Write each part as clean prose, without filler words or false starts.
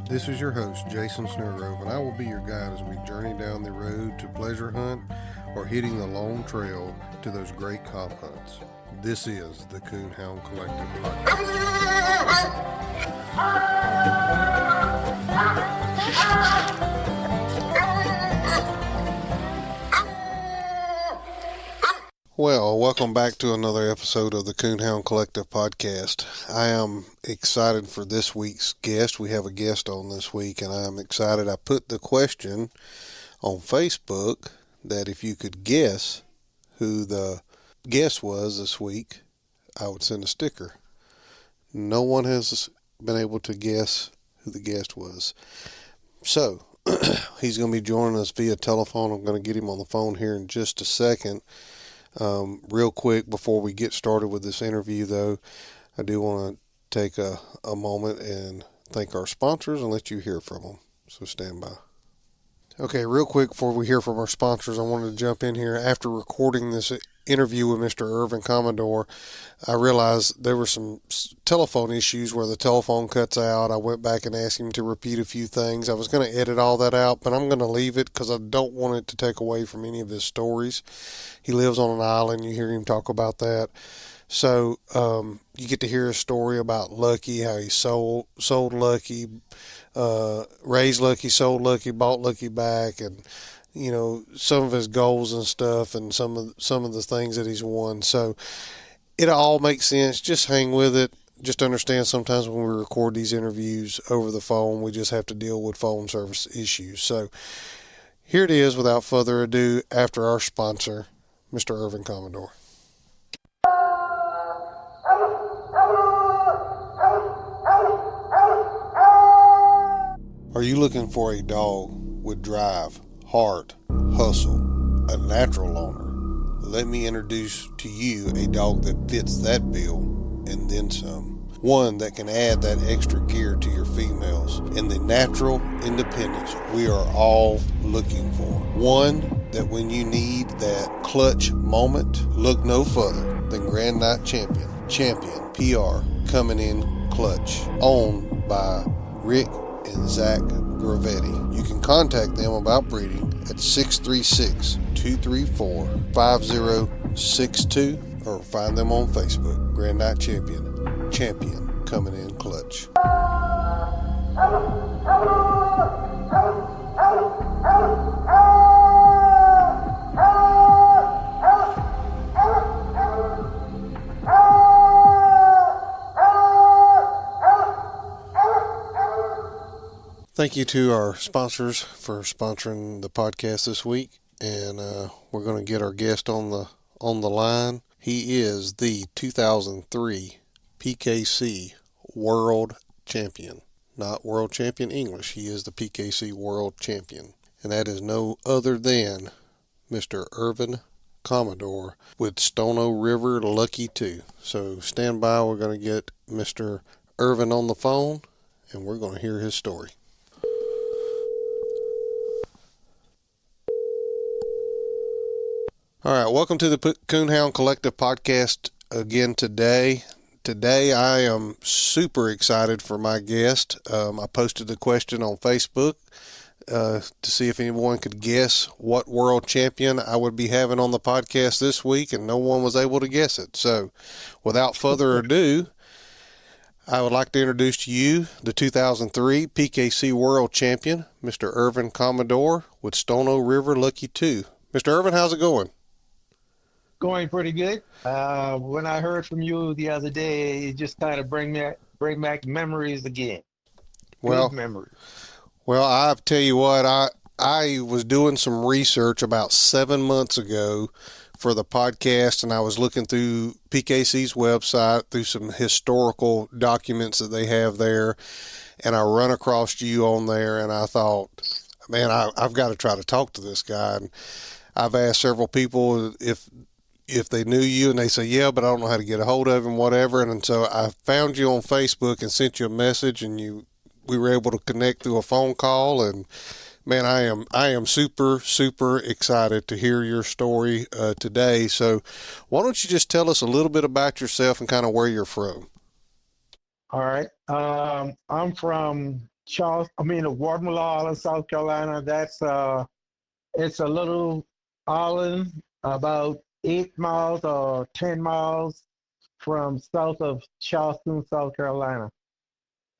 This is your host, Jason Snellgrove, and I will be your guide as we journey down the road to pleasure hunt or hitting the long trail to those great comp hunts. This is the Coonhound Collective podcast. Well, welcome back to another episode of the Coonhound Collective podcast. I am excited for this week's guest. We have a guest on this week, and I am excited. I put the question on Facebook that if you could guess who the guest was this week, I would send a sticker. No one has been able to guess who the guest was. So, he's going to be joining us via telephone. I'm going to get him on the phone here in just a second. Real quick, before we get started with this interview, though, I do want to take a moment and thank our sponsors and let you hear from them. So stand by. Okay, real quick, before we hear from our sponsors, I wanted to jump in here. After recording this interview with Mr. Ervin Commador, I realized there were some telephone issues where the telephone cuts out. I went back and asked him to repeat a few things. I was going to edit all that out, but I'm going to leave it because I don't want it to take away from any of his stories. He lives on an island. You hear him talk about that. So you get to hear a story about Lucky, how he sold Lucky, raised Lucky, sold Lucky, bought Lucky back, and you know some of his goals and stuff, and some of the things that he's won. So it all makes sense. Just hang with it. Just understand sometimes when we record these interviews over the phone, we just have to deal with phone service issues. So here it is. Without further ado, after our sponsor, Mr. Ervin Commador. Are you looking for a dog with drive, heart, hustle, a natural owner? Let me introduce to you a dog that fits that bill and then some. One that can add that extra gear to your females and the natural independence we are all looking for. One that when you need that clutch moment, look no further than Grand Night Champion PR coming in clutch, owned by Rick and Zach Gravetti. You can contact them about breeding at 636-234-5062 or find them on Facebook. Grand Night Champion coming in clutch. Thank you to our sponsors for sponsoring the podcast this week, and we're going to get our guest on the line. He is the 2003 PKC World Champion, not World Champion English. He is the PKC World Champion, and that is no other than Mr. Ervin Commador with Stono River Lucky 2. So stand by. We're going to get Mr. Ervin on the phone, and we're going to hear his story. All right, welcome to the Coonhound Collective podcast again today. Today I am super excited for my guest. I posted the question on Facebook to see if anyone could guess what world champion I would be having on the podcast this week, and no one was able to guess it. So without further ado, I would like to introduce to you the 2003 PKC World Champion, Mr. Ervin Commador with Stono River Lucky 2. Mr. Ervin, how's it going? Going pretty good. When I heard from you the other day, it just kind of bring back memories again. Good memories. Well, I tell you what, I was doing some research about 7 months ago for the podcast, and I was looking through PKC's website, through some historical documents that they have there, and I run across you on there, and I thought, man, I've got to try to talk to this guy. And I've asked several people if they knew you, and they say, yeah, but I don't know how to get a hold of him, whatever. And so I found you on Facebook and sent you a message, and we were able to connect through a phone call. And man, I am super, super excited to hear your story today. So why don't you just tell us a little bit about yourself and kind of where you're from? All right. I'm from Watermill Island, South Carolina. It's a little island about 8 miles or 10 miles from south of Charleston, South Carolina.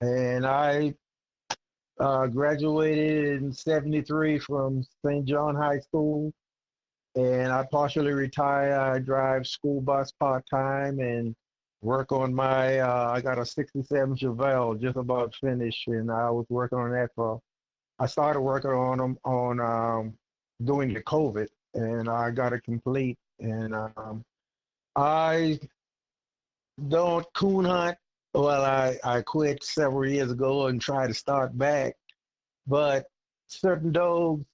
And I graduated in '73 from St. John High School, and I partially retired. I drive school bus part time and work on my. I got a '67 Chevelle, just about finished, and I was working on that for. I started working on them on during the COVID, and I got it complete. And I don't coon hunt. Well, I quit several years ago and tried to start back, but certain dogs,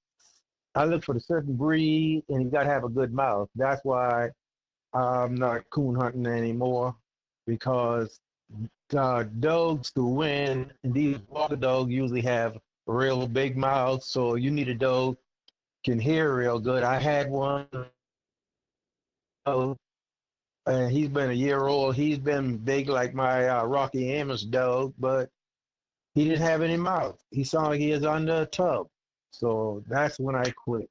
I look for the certain breed, and you got to have a good mouth. That's why I'm not coon hunting anymore, because dogs to win, and these walker dogs usually have real big mouths, so you need a dog can hear real good. I had one, and he's been a year old. He's been big like my Rocky Amos dog, but he didn't have any mouth. He sounded like he was under a tub. So that's when I quit.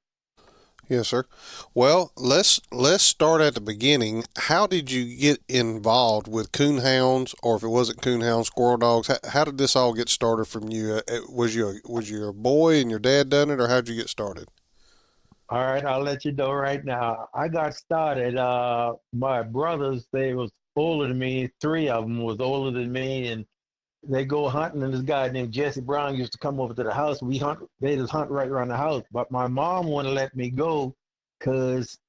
Yes, sir. Well, let's start at the beginning. How did you get involved with coonhounds, or if it wasn't coonhounds, squirrel dogs? How did this all get started from you? Was you a boy and your dad done it, or how'd you get started? All right, I'll let you know right now. I got started. My brothers, they was older than me. Three of them was older than me, and they go hunting. And this guy named Jesse Brown used to come over to the house. We hunt. They just hunt right around the house. But my mom wouldn't let me go because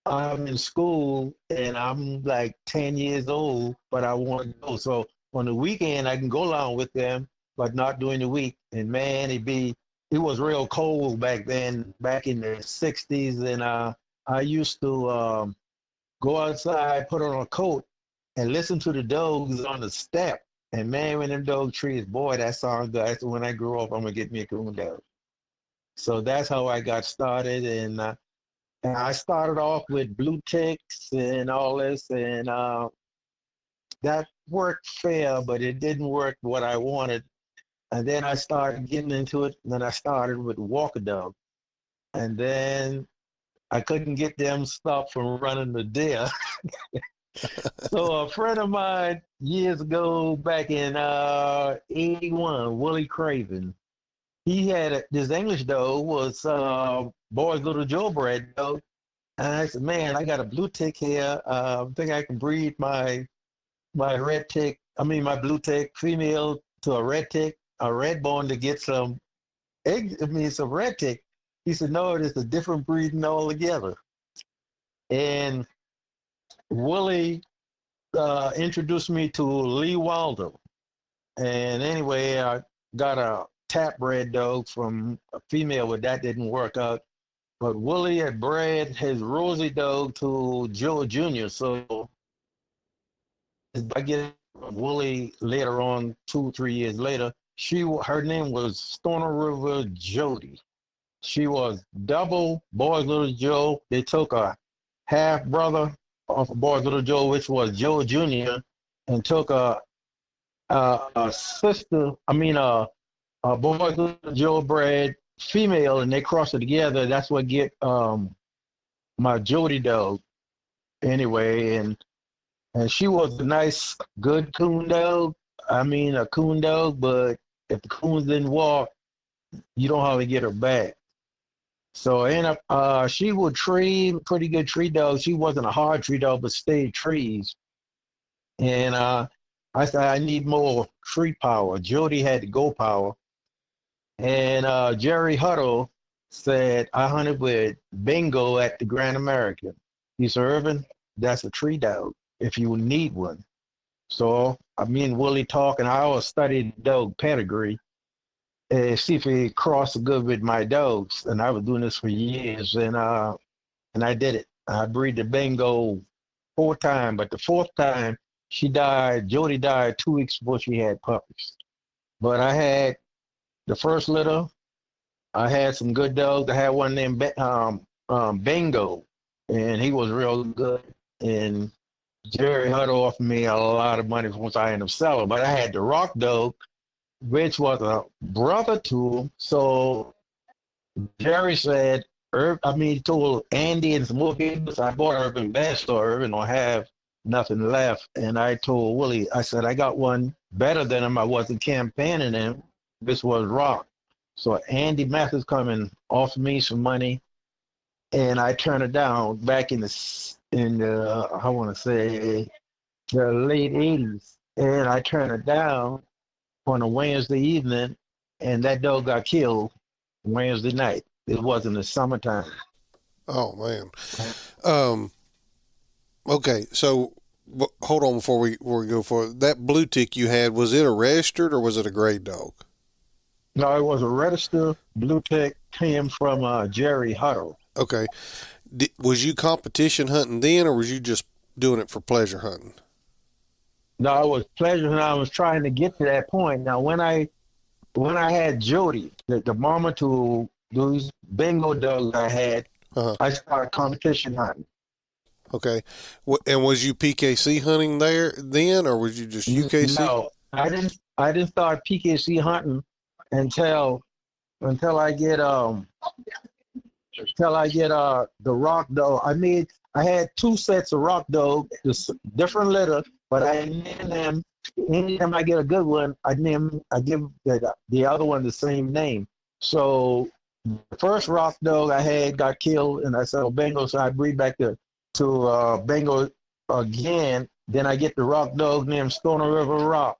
I'm in school and I'm like 10 years old, but I want to go. So on the weekend, I can go along with them, but not during the week. And man, it was real cold back then, back in the 60s. And I used to go outside, put on a coat, and listen to the dogs on the step. And man, when them dog trees, boy, that song, that's when I grew up, I'm going to get me a coon dog. So that's how I got started. And I started off with blue ticks and all this, and that worked fair, but it didn't work what I wanted. And then I started getting into it. And then I started with walker dog, and then I couldn't get them stopped from running the deer. So a friend of mine years ago, back in '81, Willie Craven, he had this English dog was boy's little Joe bred dog. And I said, man, I got a blue tick here. I think I can breed my red tick, my blue tick female to a red tick, a red bone to get some egg, some red tick. He said, no, it is a different breeding altogether. And Willie introduced me to Lee Waldo. And anyway, I got a tap bred dog from a female, but that didn't work out. But Willie had bred his Rosie dog to Joe Jr. So I get Willie later on, 2 3 years later. Her name was Stono River Jody. She was double Boy's Little Joe. They took a half brother off of Boy's Little Joe, which was Joe Jr., and took a sister. A Boy's Little Joe bred female, and they crossed it together. That's what get my Jody dog. Anyway, and she was a nice, good coon dog. A coon dog, but if the coons didn't walk, you don't hardly get her back. So she would tree, pretty good tree dog. She wasn't a hard tree dog, but stayed trees. And I said, I need more tree power. Jody had the go power. And Jerry Huddle said, I hunted with Bingo at the Grand American. He said, Ervin, that's a tree dog if you need one. So me and Willie talk, and I always studied dog pedigree and see if he crossed good with my dogs. And I was doing this for years, and I did it. I breed the Bingo 4 times, but the fourth time she died. Jody died 2 weeks before she had puppies. But I had the first litter. I had some good dogs. I had one named Bingo, and he was real good. And Jerry Huddle offered me a lot of money once I ended up selling. But I had the Rock dog, which was a brother to him. So Jerry said, he told Andy and some more people, so I bought Irvin bass, so Irvin don't have nothing left. And I told Willie, I said, I got one better than him. I wasn't campaigning him. This was rock. So Andy Mathis come and offered me some money, and I turned it down back in the I want to say the late '80s, and I turned it down on a Wednesday evening, and that dog got killed Wednesday night. It was in the summertime. Oh man. Um. Okay. So hold on before we go for that blue tick you had. Was it a registered or was it a grade dog? No, it was a registered blue tick, came from Jerry Huddle. Okay. Was you competition hunting then, or was you just doing it for pleasure hunting? No, it was pleasure, and I was trying to get to that point. Now, when I had Jody, the mama to those bingo dogs I had, Uh-huh. I started competition hunting. Okay. And was you PKC hunting there then, or was you just UKC? No, I didn't start PKC hunting until until I get the rock dog. I had two sets of rock dog, different litter, but I named them. Anytime I get a good one, I give the other one the same name. So the first rock dog I had got killed, and I said, "Oh, Bengal," so I breed back to Bengal again. Then I get the rock dog named Stono River Rock,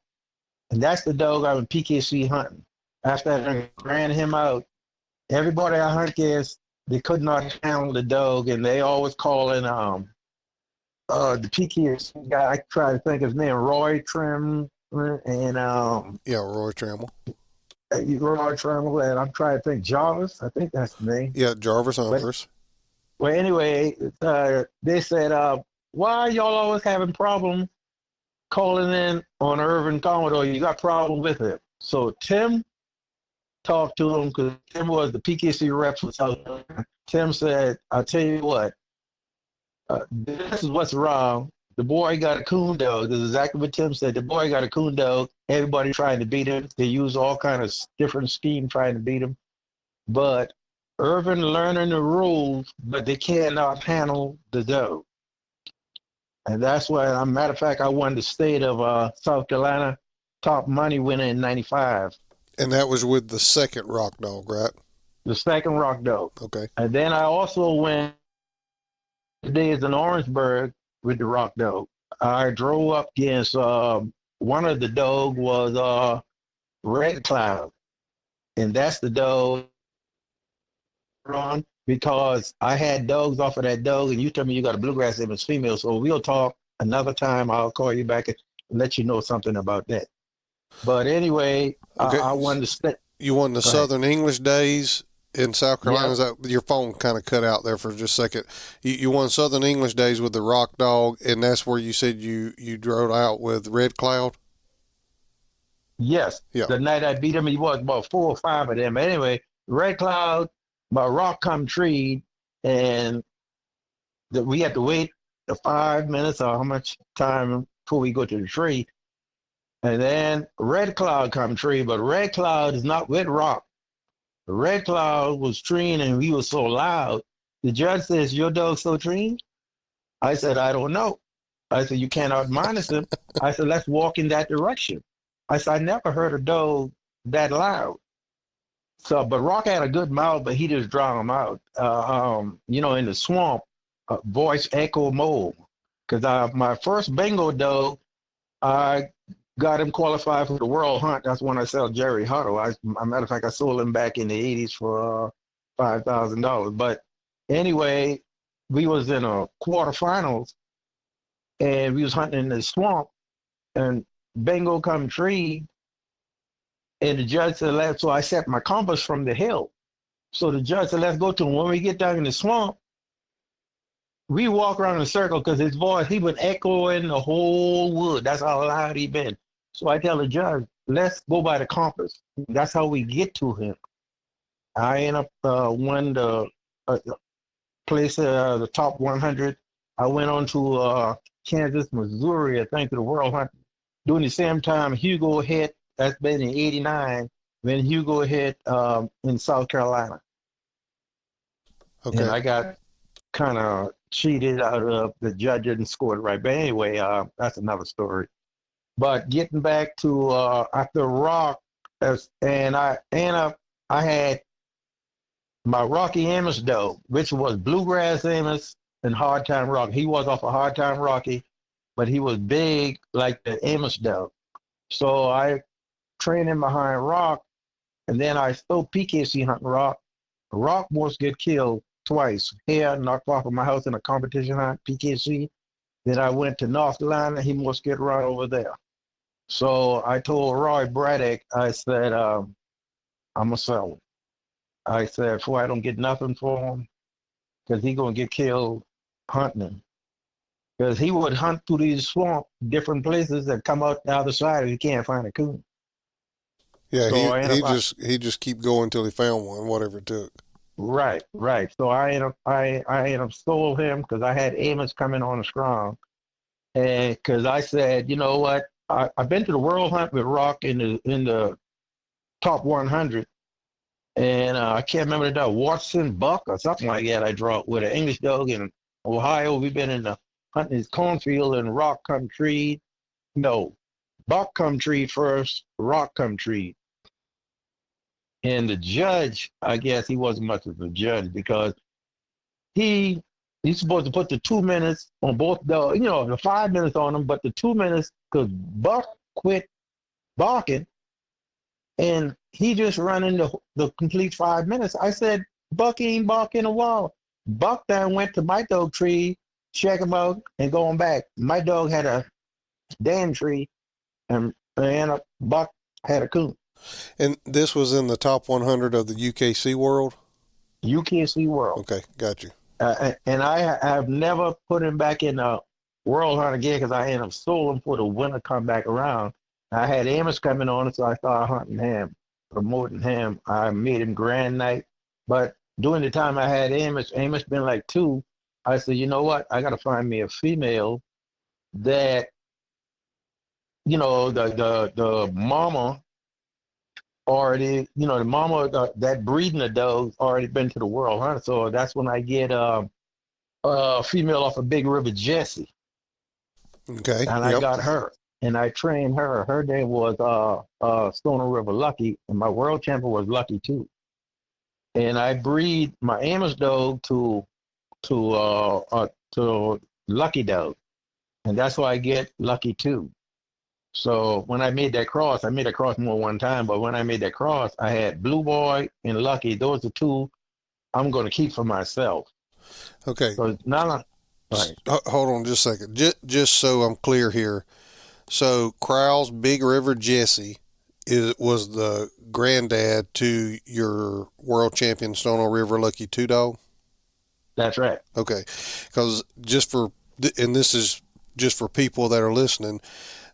and that's the dog I've been PKC hunting. After I ran him out, everybody I hunt against, they could not handle the dog, and they always calling the PKC guy. I try to think his name, Roy Trim, and Yeah, Roy Trammell. Roy Trim, and I'm trying to think Jarvis. I think that's the name. Yeah, Jarvis But Hunters. well, anyway, they said, "Why y'all always having problems calling in on Ervin Commador? You got problem with it?" So Tim talked to him because Tim was the PKC rep for South Carolina. Tim said, "I'll tell you what, this is what's wrong. The boy got a coon dog." This is exactly what Tim said. The boy got a coon dog. Everybody trying to beat him. They use all kind of different schemes trying to beat him. But Irvin learning the rules, but they cannot handle the dog. And that's why, as a matter of fact, I won the state of South Carolina top money winner in '95. And that was with the second rock dog, right? The second rock dog. Okay. And then I also went days in Orangeburg with the rock dog. I drove up against one of the dog was Red Cloud, and that's the dog on because I had dogs off of that dog, and you tell me you got a bluegrass image female, so we'll talk another time. I'll call you back and let you know something about that. But anyway, Okay. I won the state. You won the Go ahead. Southern English Days in South Carolina. Yeah. Is that your phone kind of cut out there for just a second? You won Southern English Days with the rock dog, and that's where you said you drove out with Red Cloud. Yes. Yeah. The night I beat him, he was about 4 or 5 of them. Anyway, Red Cloud, my rock come tree, and we had to wait the 5 minutes or how much time before we go to the tree. And then Red Cloud come tree, but Red Cloud is not with rock. Red Cloud was treeing, and he was so loud. The judge says, "Your dog so treeing?" I said, "I don't know." I said, "You cannot minus him." I said, "Let's walk in that direction." I said, "I never heard a dog that loud." So, but Rock had a good mouth, but he just drowned him out. In the swamp, voice echo more. Because my first bingo dog, I got him qualified for the World Hunt. That's when I sold Jerry Huddle. As a matter of fact, I sold him back in the '80s for $5,000. But anyway, we was in a quarterfinals, and we was hunting in the swamp, and bingo come tree, and the judge said, so I set my compass from the hill. So the judge said, "Let's go to him." When we get down in the swamp, we walk around in a circle because his voice, he would echo in the whole wood. That's how loud he been. So I tell the judge, "Let's go by the compass." That's how we get to him. I end up won the place, the top 100. I went on to Kansas, Missouri, I think, to the World Hunt. During the same time, Hugo hit That's been in '89 when Hugo hit in South Carolina, and Okay. I got kind of cheated out of the judge didn't score it right. But anyway, that's another story. But getting back to after Rock, I had my Rocky Amos though, which was Bluegrass Amos and Hard Time Rocky. He was off of Hard Time Rocky, but he was big like the Amos dog. So I trained him behind Rock, and then I still PKC hunting Rock. Rock almost get killed twice. Here, knocked off of my house in a competition hunt, PKC. Then I went to North Carolina. He must get run over there. So I told Roy Braddock, I said, I'm going to sell him. I said, before I don't get nothing for him, because he going to get killed hunting him. Because he would hunt through these swamp, different places, and come out the other side if he can't find a coon. Yeah, So he just keep going until he found one, whatever it took. right. So I ended up stole him because I had Amos coming on strong, and because I said, you know what, I've been to the World Hunt with Rock in the top 100, and I can't remember the dog, Watson Buck or something like that. I draw with an English dog in Ohio. We've been in the hunting his cornfield and Rock come tree. No, Buck come tree first, Rock come tree. And the judge, I guess he wasn't much of a judge because he's supposed to put the 2 minutes on both the 5 minutes on them, but the 2 minutes because Buck quit barking and he just running the complete 5 minutes. I said, Buck ain't barking a wall. Buck then went to my dog tree, check him out, and going back. My dog had a damn tree, and Buck had a coon. And this was in the top 100 of the UKC world? UKC world. Okay, got you. And I have never put him back in the World Hunt again because I ended up sold him for the winter come back around. I had Amos coming on it, so I started hunting him, promoting him. I made him Grand Night. But during the time I had Amos been like 2, I said, you know what? I got to find me a female that, the mama already, the mama that breeding the dogs already been to the World Hunt. So that's when I get a female off of Big River Jessie. Okay, And I yep. got her. And I trained her. Her name was Stono River Lucky, and my world champion was Lucky too. And I breed my Amos dog to Lucky dog, and that's why I get Lucky too. So when I made that cross more one time, but when I made that cross, I had Blue Boy and Lucky. Those are 2 I'm going to keep for myself. Okay. So now, right. Hold on just a second. Just so I'm clear here. So Crowell's Big River Jesse was the granddad to your world champion Stono River Lucky 2 dog? That's right. Okay. Because and this is just for people that are listening,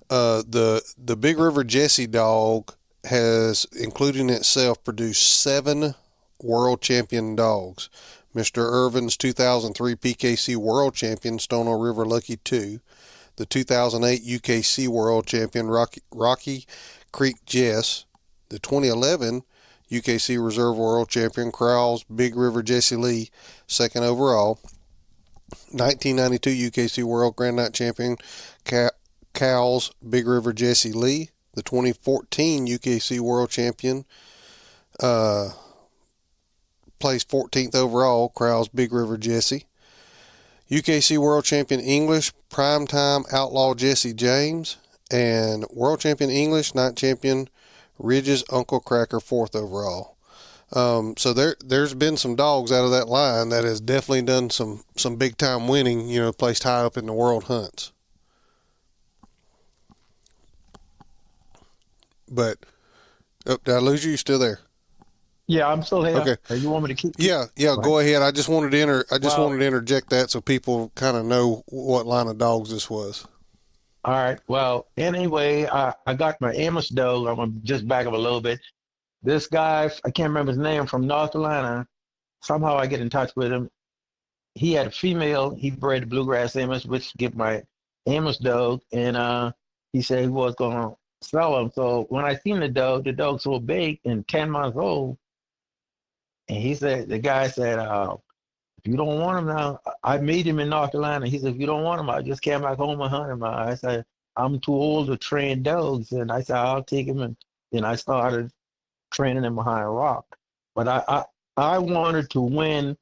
the Big River Jesse dog has, including itself, produced 7 world champion dogs. Mr. Ervin's 2003 PKC world champion Stono River Lucky 2, the 2008 UKC world champion Rocky Creek Jess, the 2011 UKC Reserve World Champion Crowell's Big River Jesse Lee, second overall, 1992 UKC World Grand Night Champion Cowell's Big River Jesse Lee, the 2014 UKC World Champion, placed 14th overall, Crowell's Big River Jesse, UKC World Champion English Primetime Outlaw Jesse James, and World Champion English Night Champion Ridge's Uncle Cracker, 4th overall. So there's been some dogs out of that line that has definitely done some big time winning, placed high up in the world hunts. But did I lose you? You still there? Yeah, I'm still here. Okay. You want me to keep? Yeah. Go ahead. I just wanted to interject that so people kind of know what line of dogs this was. All right. Well, anyway, I got my Amos dog. I'm gonna just back up a little bit. This guy, I can't remember his name, from North Carolina. Somehow I get in touch with him. He had a female. He bred Bluegrass Amos, which give my Amos dog, and he said he was gonna sell them. So when I seen the dog's so big and 10 months old, and the guy said, if you don't want him now, I meet him in North Carolina. He said, if you don't want him, I just came back home and hunt him. I said, I'm too old to train dogs. And I said, I'll take him. And then I started training him behind a rock. But I wanted to win.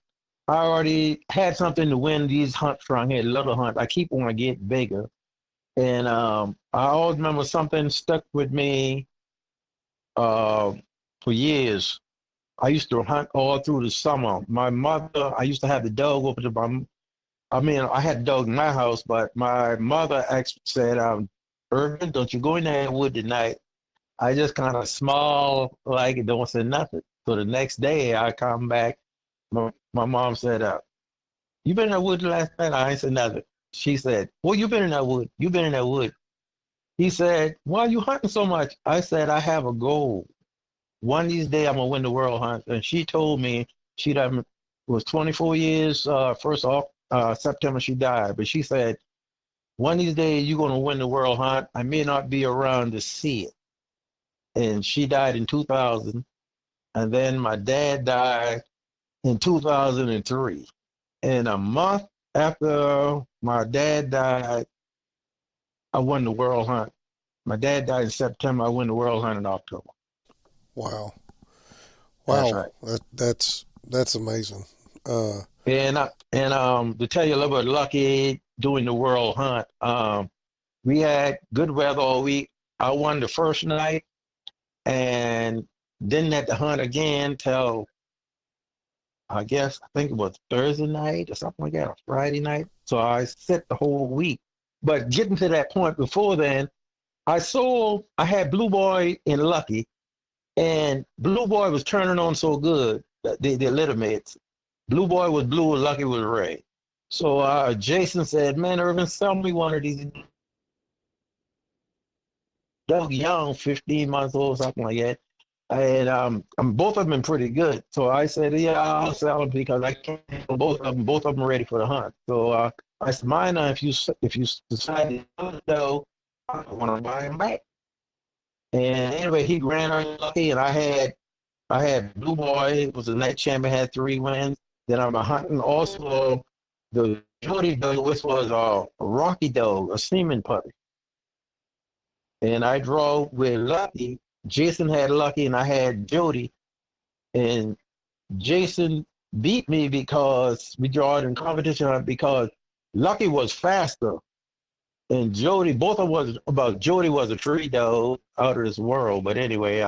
I already had something to win these hunts from here, little hunts. I keep on getting bigger. And I always remember something stuck with me uh, for years. I used to hunt all through the summer. My mother, I used to have the dog over to my, I mean, I had a dog in my house, but my mother said, Ervin, don't you go in that wood tonight. I just kind of smiled like it don't say nothing. So the next day I come back, my mom said, you been in that wood last night? I ain't said nothing. She said, well, you been in that wood. You been in that wood. He said, why are you hunting so much? I said, I have a goal. One of these days I'm gonna win the world hunt. And she told me she done was 24 years. First off, September she died, but she said one of these days you're gonna win the world hunt. I may not be around to see it. And she died in 2000, and then my dad died in 2003. And a month after my dad died, I won the world hunt. My dad died in September. I won the world hunt in October. Wow. That's Wow. right. That's amazing. Uh, And to tell you a little bit lucky doing the world hunt, we had good weather all week. I won the first night and didn't have to hunt again till I think it was Thursday night or something like that, or Friday night. So I set the whole week. But getting to that point before then, I had Blue Boy and Lucky, and Blue Boy was turning on so good, the litter mates. Blue Boy was blue and Lucky was red. So Jason said, man, Irvin, sell me one of these. Doug Young, 15 months old, something like that. And both of them been pretty good. So I said, yeah, I'll sell them because I can't handle both of them. Both of them are ready for the hunt. So I said, mine, if you decide to go, I want to buy them back. And anyway, he ran unlucky, and I had Blue Boy. It was a night champion, had 3 wins. Then I'm hunting also the Jody dog, which was a Rocky dog, a semen puppy. And I drove with Lucky. Jason had Lucky, and I had Jody. And Jason beat me because we drawed in competition because Lucky was faster. And Jody, both of us, about Jody was a tree dog out of this world. But anyway,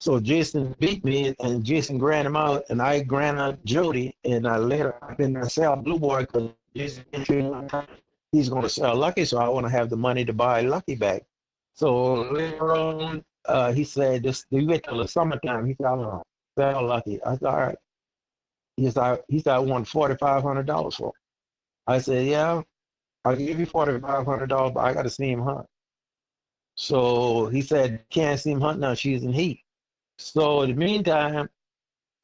so Jason beat me, and Jason ran him out, and I ran out Jody, and I later I've been sell Blue Boy because Jason he's going to sell Lucky, so I want to have the money to buy Lucky back. So later on, he said, "This we wait till the summertime." He said, "I'm going to sell Lucky." I said, "All right." He said, "I want $4,500 for it." I said, "Yeah, I'll give you $4,500, but I got to see him hunt." So he said, "Can't see him hunt now. She's in heat." So in the meantime,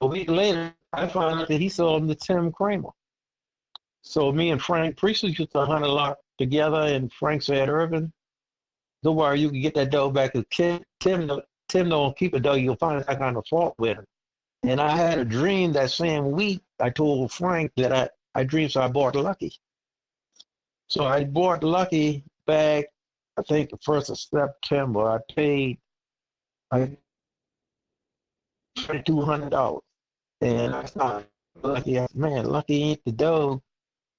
a week later, I found out that he sold him to Tim Kramer. So me and Frank Priestley used to hunt a lot together, and Frank said, Irvin, don't worry, you can get that dog back. Because Tim don't keep a dog. You'll find that kind of fault with him. And I had a dream that same week. I told Frank that I dreamed, so I bought Lucky. So I bought Lucky back, I think the 1st of September. I paid $2,200. And I thought, Lucky, man, Lucky ain't the dog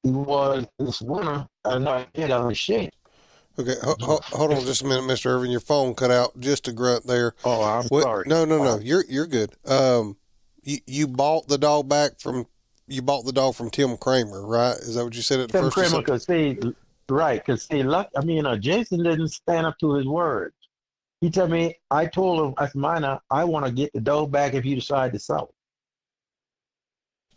he was this winter. I know I did on the shit. okay, hold on just a minute, Mr. Irvin. Your phone cut out just a grunt there. Oh, I'm What? sorry. No, no, no. You're good. You bought the dog back from you bought the dog from Tim Kramer, right? Is that what you said at the Tim first of Kramer September? could see, right, could see, Jason didn't stand up to his word. He told me, I told him, I said, Minor, I want to get the dog back if you decide to sell it.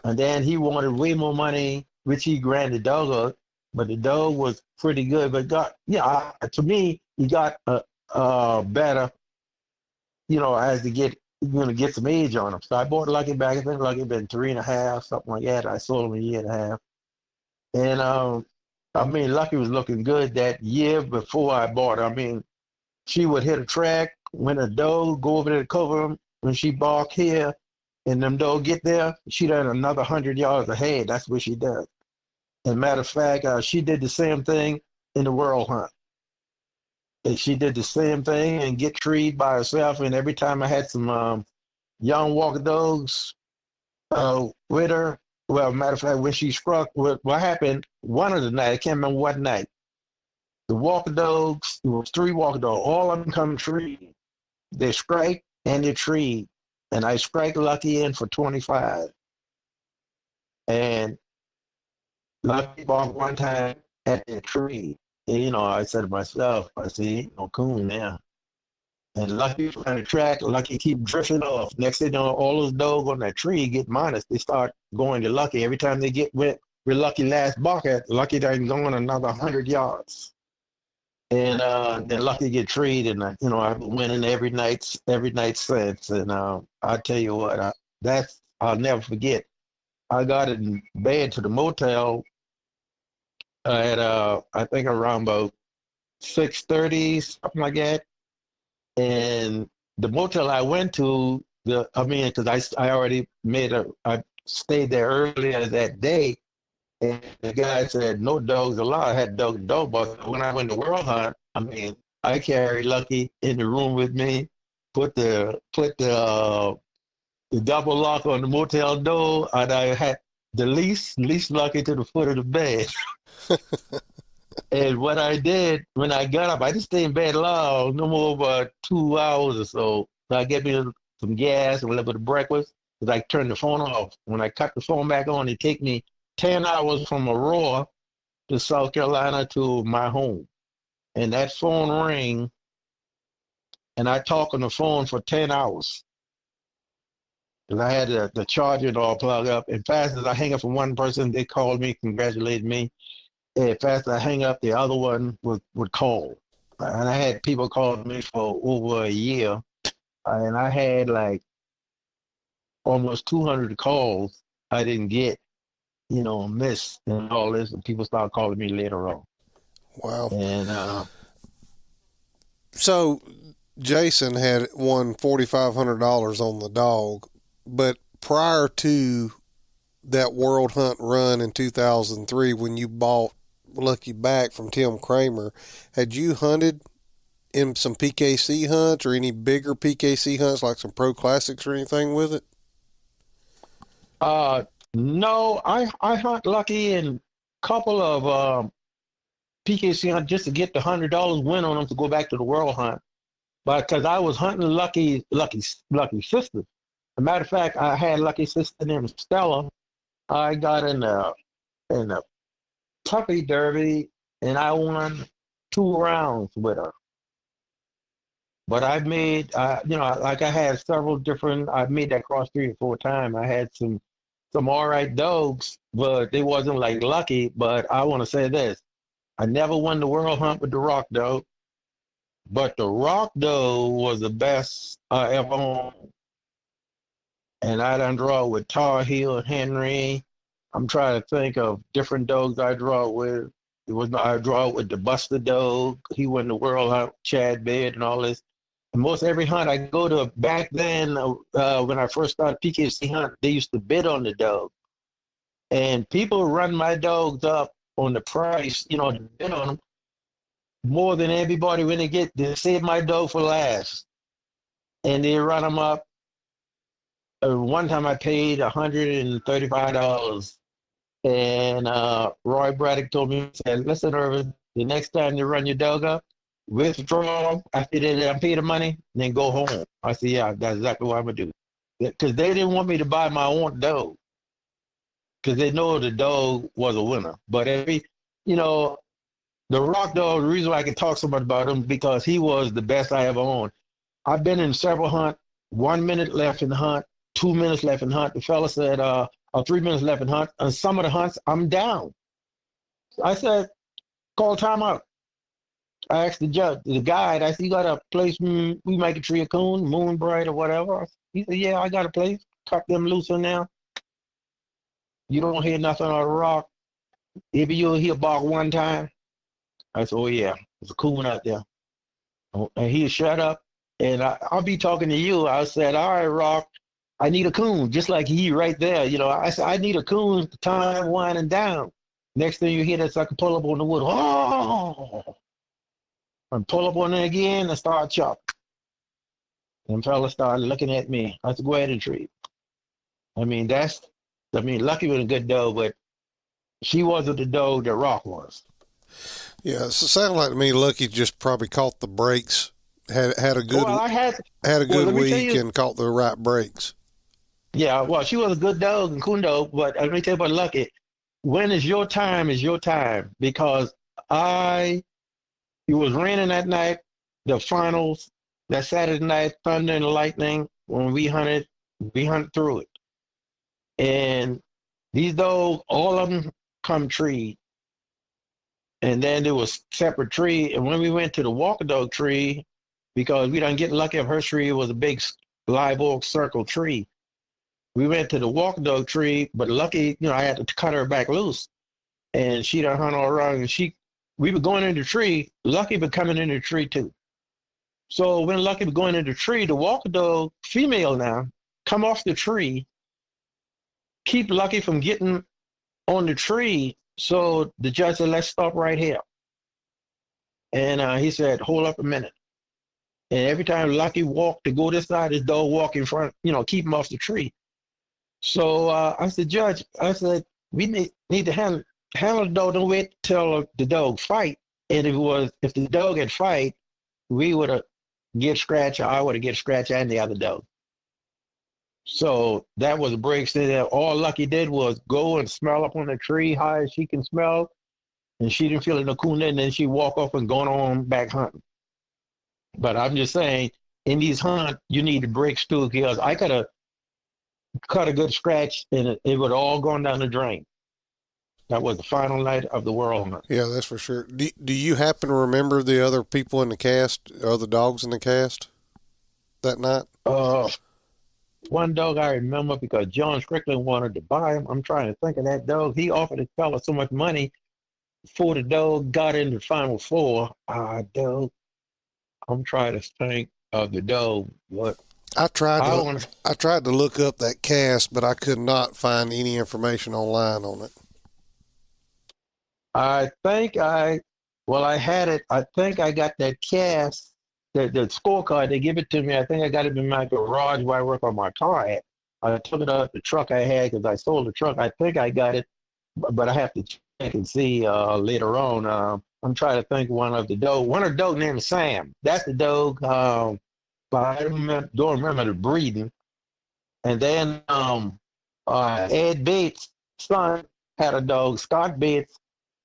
And then he wanted way more money, which he granted the dog up, but the dog was pretty good. But to me, he got better, as to get some age on him. So I bought Lucky back. I think Lucky been 3.5, something like that. I sold him a year and a half. And Lucky was looking good that year before I bought it. she would hit a track. When a dog go over there to cover them, when she bark here, and them dog get there, she done another 100 yards ahead. That's what she does. And matter of fact, she did the same thing in the world hunt. And she did the same thing and get treed by herself. And every time I had some young walker dogs with her, well, matter of fact, when she struck, what happened one of the night, I can't remember what night, the walker dogs, there was 3 walker dogs, all of them come treed. They strike and they treed. And I strike Lucky in for 25. And Lucky barked one time at the tree. And, I said to myself, I said, ain't no coon there. And Lucky trying to track, Lucky keep drifting off. Next thing you know, all those dogs on that tree get minus. They start going to Lucky. Every time they get where Lucky last bark at, Lucky done going another 100 yards. And then Lucky get treed, and I've been winning every night since. And I tell you what, I'll never forget. I got in bed to the motel at I think around about 6:30, something like that. And the motel I went to, because I already I stayed there earlier that day, and the guy said no dogs allowed. I had dog but when I went to World Hunt, I carried Lucky in the room with me, put the double lock on the motel door, and I had the least Lucky to the foot of the bed. And what I did when I got up, I didn't stay in bed long, no more about 2 hours or so. So I get me some gas and a little bit of breakfast, because I turned the phone off. When I cut the phone back on, it take me 10 hours from Aurora to South Carolina to my home. And that phone rang, and I talk on the phone for 10 hours. Because I had the charger all plugged up. And fast as I hang up from one person, they called me, congratulated me. And fast as I hang up, the other one would call. And I had people calling me for over a year. And I had like almost 200 calls I didn't get, missed and all this. And people started calling me later on. Wow. And So Jason had won $4,500 on the dog, but prior to that World Hunt run in 2003, when you bought Lucky back from Tim Kramer, had you hunted in some PKC hunts or any bigger PKC hunts like some Pro Classics or anything with it? no, I hunt Lucky in a couple of PKC hunt just to get the $100 win on them to go back to the World Hunt. But because I was hunting Lucky's sister. As a matter of fact, I had Lucky's sister named Stella. I got in the puppy derby, and I won 2 rounds with her. But I made, like I had several different. I made that cross 3 or 4 times. I had some all right dogs, but they wasn't like Lucky. But I want to say this: I never won the World Hunt with the Rock Dog, but the Rock Dog was the best I ever owned. And I done draw with Tar Heel, Henry. I'm trying to think of different dogs I draw with. I draw with the Buster dog. He won the World Hunt, Chad Baird, and all this. And most every hunt I go to back then, when I first started PKC hunt, they used to bid on the dog, and people run my dogs up on the price, bid on them more than everybody when they save my dog for last, and they run them up. One time I paid $135. And Roy Braddock told me, he said, listen, Ervin, the next time you run your dog up, withdraw after they pay the money, then go home. I said, yeah, that's exactly what I'm going to do. Because they didn't want me to buy my own dog, because they know the dog was a winner. But the Rock Dog, the reason why I can talk so much about him, because he was the best I ever owned. I've been in several hunts, 1 minute left in the hunt, 2 minutes left in the hunt. The fella said, 3 minutes left in the hunt. On some of the hunts, I'm down. I said, call timeout. I asked the judge, the guide, I said, you got a place we might get tree a coon, Moonbright or whatever? He said, yeah, I got a place. Cut them loose in there. You don't hear nothing on the Rock. Maybe you'll hear bark one time. I said, oh, yeah, there's a coon out there. And he shut up. And I'll be talking to you. I said, all right, Rock, I need a coon, just like he right there. I said, I need a coon, time winding down. Next thing you hear, that's like a pull up on the wood. Oh, and pull up on it again and start chopping. And fellas started looking at me. I said, go ahead and treat. Lucky was a good dog, but she wasn't the dog that Rock was. Yeah, it sounded like to me Lucky just probably caught the breaks, had a good Well, had a well, good let me tell week you, and caught the right breaks. yeah, well, she was a good dog and coon dog, but let me tell you about Lucky. When is your time is your time because I, it was raining that night, the finals, that Saturday night, thunder and lightning, when we hunted through it. And these dogs, all of them come tree. And then there was separate tree. And when we went to the walker dog tree, because we didn't get lucky if her tree was a big live oak circle tree. We went to the walker dog tree, but lucky, I had to cut her back loose. And she done hunt all around. And we were going in the tree. Lucky was coming in the tree too. So when Lucky was going in the tree, the walker dog, female now, come off the tree, keep Lucky from getting on the tree. So the judge said, let's stop right here. And he said, hold up a minute. And every time Lucky walked to go this side, his dog walk in front, keep him off the tree. So I said, Judge, I said, we need to handle the dog. Don't wait till the dog fight. And if the dog had fight, we would have get scratch. Or I would have get scratch and the other dog. So that was a break. So that all Lucky did was go and smell up on the tree high as she can smell, and she didn't feel it no cool. And then she walk off and going on back hunting. But I'm just saying, in these hunts, you need the breaks too, because I could have cut a good scratch and it would all gone down the drain. That was the final night of the world hunt. Yeah, that's for sure. Do you happen to remember the other people in the cast, other dogs in the cast that night? One dog I remember because John Strickland wanted to buy him. I'm trying to think of that dog. He offered his fella so much money before the dog got in the final four. Dog. I'm trying to think of the dog. What I tried I to want. I tried to look up that cast, but I could not find any information online on it. I think I had it. I think I got that cast, the scorecard. They give it to me. I think I got it in my garage where I work on my car at. I took it out the truck I had because I sold the truck. I think I got it, but I have to check and see later on. I'm trying to think one of the dog named Sam. That's the dog. But I don't remember the breeding. And then Ed Bates' son had a dog. Scott Bates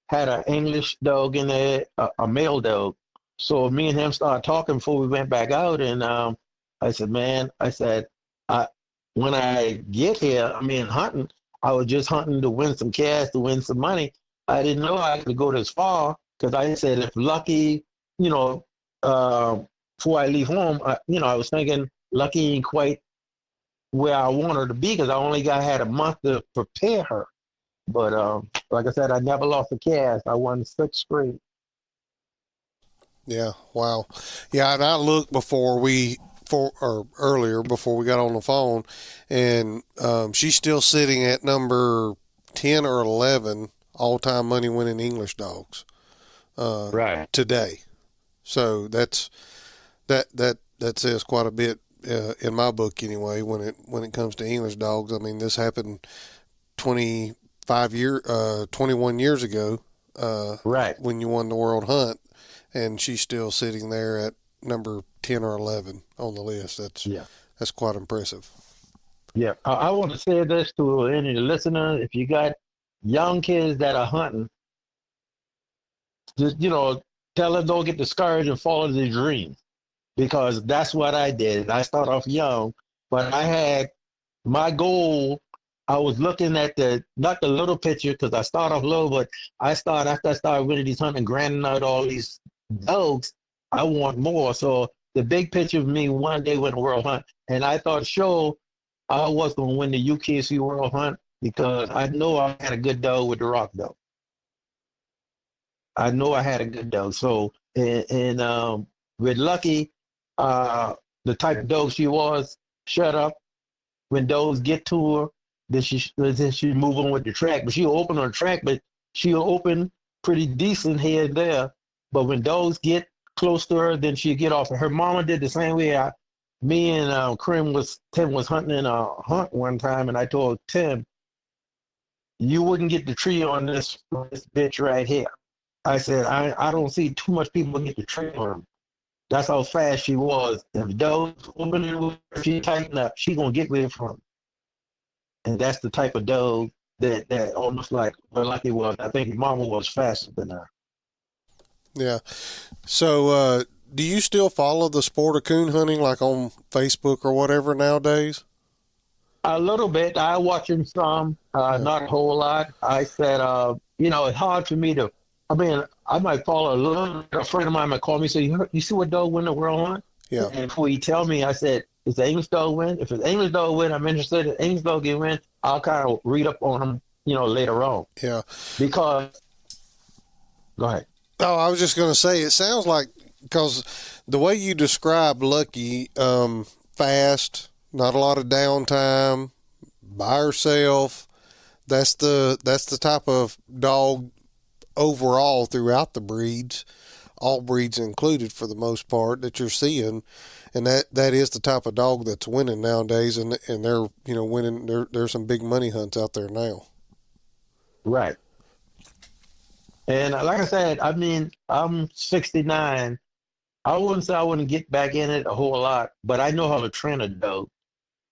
had an English dog in there, a male dog. So me and him started talking before we went back out, and I said, "Man," I said, I, "When I get here, hunting. I was just hunting to win some cash, to win some money. I didn't know I could go this far because I said if Lucky, you know, uh, before I leave home, I was thinking Lucky ain't quite where I want her to be because I only had a month to prepare her. But like I said, I never lost a cast. I won 6 straight. Yeah, wow. Yeah, and I looked or earlier before we got on the phone, and she's still sitting at number 10 or 11 all-time money-winning English dogs Right. today. So that says quite a bit in my book anyway. When it comes to English dogs, I mean this happened 21 years ago Right. when you won the World Hunt, and she's still sitting there at number 10 or 11 on the list. Yeah. That's quite impressive. Yeah. I want to say this to any listener. If you got young kids that are hunting, just, tell them don't get discouraged and follow their dreams because that's what I did. I started off young, but I had my goal. I was looking at not the little picture because I started off low, but after I started winning these hunting, grinding out all these dogs, I want more. So the big picture of me one day win a world hunt, and I thought, sure, I was going to win the UKC World Hunt because I know I had a good dog with the rock dog. I know I had a good dog. So and With Lucky, the type of dog she was, shut up. When dogs get to her, then she move on with the track. But she'll open on the track, but she'll open pretty decent here and there. But when dogs get close to her, then she'll get off. Her mama did the same way. Me and Tim was hunting in a hunt one time, and I told Tim, you wouldn't get the tree on this bitch right here. I said, I don't see too much people get the tree on her. That's how fast she was. If dogs opening with her, she tighten up, she gonna get rid from. And that's the type of dog that almost like Lucky was. I think Mama was faster than her. Yeah. So, do you still follow the sport of coon hunting, like on Facebook or whatever nowadays? A little bit. I watch him some, not a whole lot. I said, it's hard for me to. I mean, I might follow a little. A friend of mine might call me and say, "You see what dog win the world hunt?" Yeah. And before he tell me, I said, "Is the English dog win? If it's English dog win, I'm interested. If English dog get win, I'll kind of read up on him, later on." Yeah. Because, go ahead. Oh, I was just going to say, it sounds like, because the way you describe Lucky, fast, not a lot of downtime, by herself, that's the type of dog overall throughout the breeds, all breeds included for the most part, that you're seeing. And that is the type of dog that's winning nowadays, and they're winning. There's some big money hunts out there now. Right. And like I said, I mean, I'm 69. I wouldn't say I wouldn't get back in it a whole lot, but I know how to train a dog.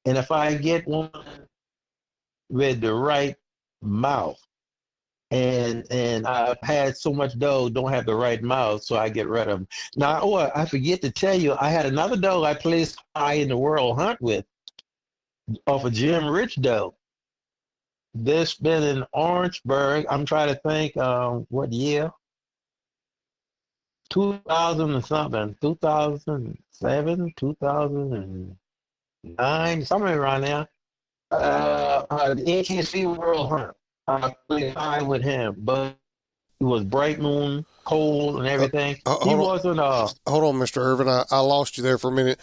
And if I get one with the right mouth, and I've had so much dog don't have the right mouth, so I get rid of them. Now, I forget to tell you, I had another dog I placed high in the world hunt with off a Jim Rich dog. This been in Orangeburg. I'm trying to think what year. 2000 and something, 2007, 2009, somewhere around there. The AKC World Hunt. I played fine with him, but it was bright moon, cold, and everything. He wasn't. Hold on, Mr. Ervin. I lost you there for a minute.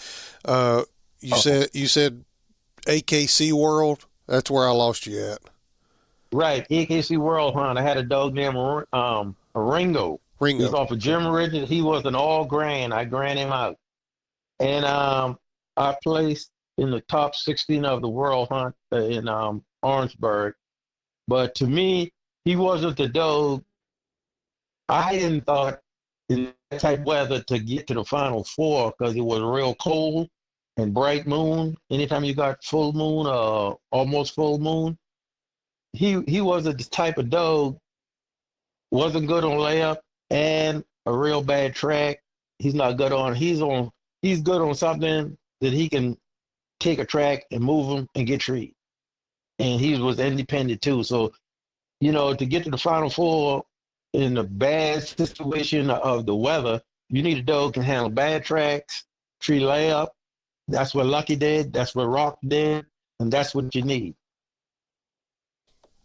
You said AKC World. That's where I lost you at. Right, AKC World Hunt. I had a dog named Ringo. He was off of Jim Ridge. He was an all grain. I gran him out. And I placed in the top 16 of the world hunt in Orangeburg. But to me, he wasn't the dog. I didn't thought in that type of weather to get to the final four because it was real cold and bright moon. Anytime you got full moon or almost full moon, he wasn't the type of dog, wasn't good on layup and a real bad track. He's not good on. He's good on something that he can take a track and move him and get treed. And he was independent too. So, to get to the final four in a bad situation of the weather, you need a dog who can handle bad tracks, tree layup. That's what Lucky did. That's what Rock did. And that's what you need.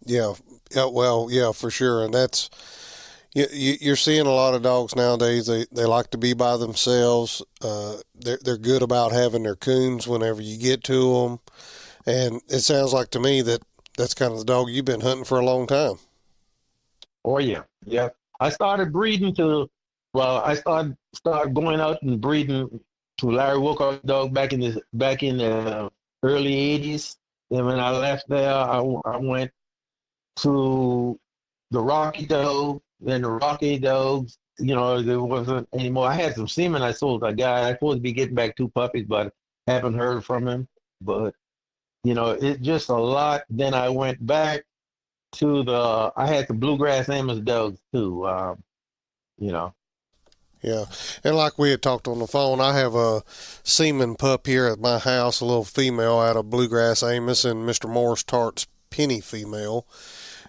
Yeah. Well, yeah, for sure. And that's, you're seeing a lot of dogs nowadays. They like to be by themselves. They're good about having their coons whenever you get to them. And it sounds like to me that's kind of the dog you've been hunting for a long time. Oh yeah, yeah. I started breeding I started going out and breeding to Larry Wilcox's dog back in the early '80s. And when I left there, I went to the Rocky dog. Then the Rocky dogs, there wasn't anymore. I had some semen I sold to a guy. I was supposed to be getting back 2 puppies, but haven't heard from him. But it's just a lot. Then I went back to I had the Bluegrass Amos dogs too, Yeah. And like we had talked on the phone, I have a semen pup here at my house, a little female out of Bluegrass Amos, and Mr. Morris Tart's penny female.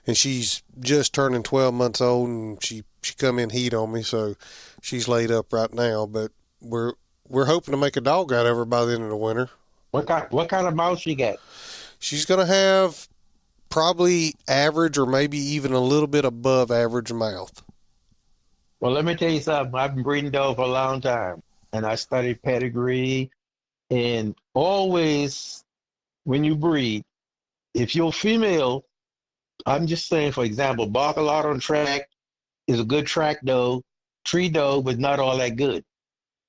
And she's just turning 12 months old, and she come in heat on me, so she's laid up right now. But we're hoping to make a dog out of her by the end of the winter. What kind of mouth she got? She's going to have probably average or maybe even a little bit above average mouth. Well, let me tell you something. I've been breeding dogs for a long time, and I studied pedigree. And always, when you breed, if you're female, I'm just saying, for example, Barcolot on track is a good track dog, tree dog, but not all that good.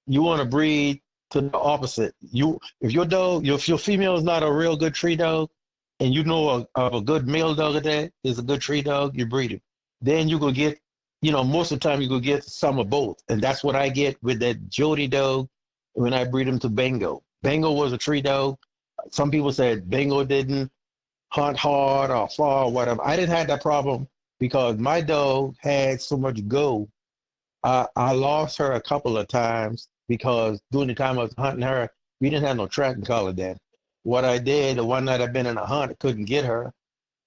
You want to breed to the opposite. If your dog, if your female is not a real good tree dog, and you know of a good male dog that is a good tree dog, you breed it. Then you go get, most of the time you go get some of both, and that's what I get with that Jody dog when I breed him to Bengo. Bengo was a tree dog. Some people said Bengo didn't hunt hard or far or whatever. I didn't have that problem because my dog had so much go. I lost her a couple of times because during the time I was hunting her, we didn't have no tracking collar then. What I did, the one night I've been in a hunt, I couldn't get her.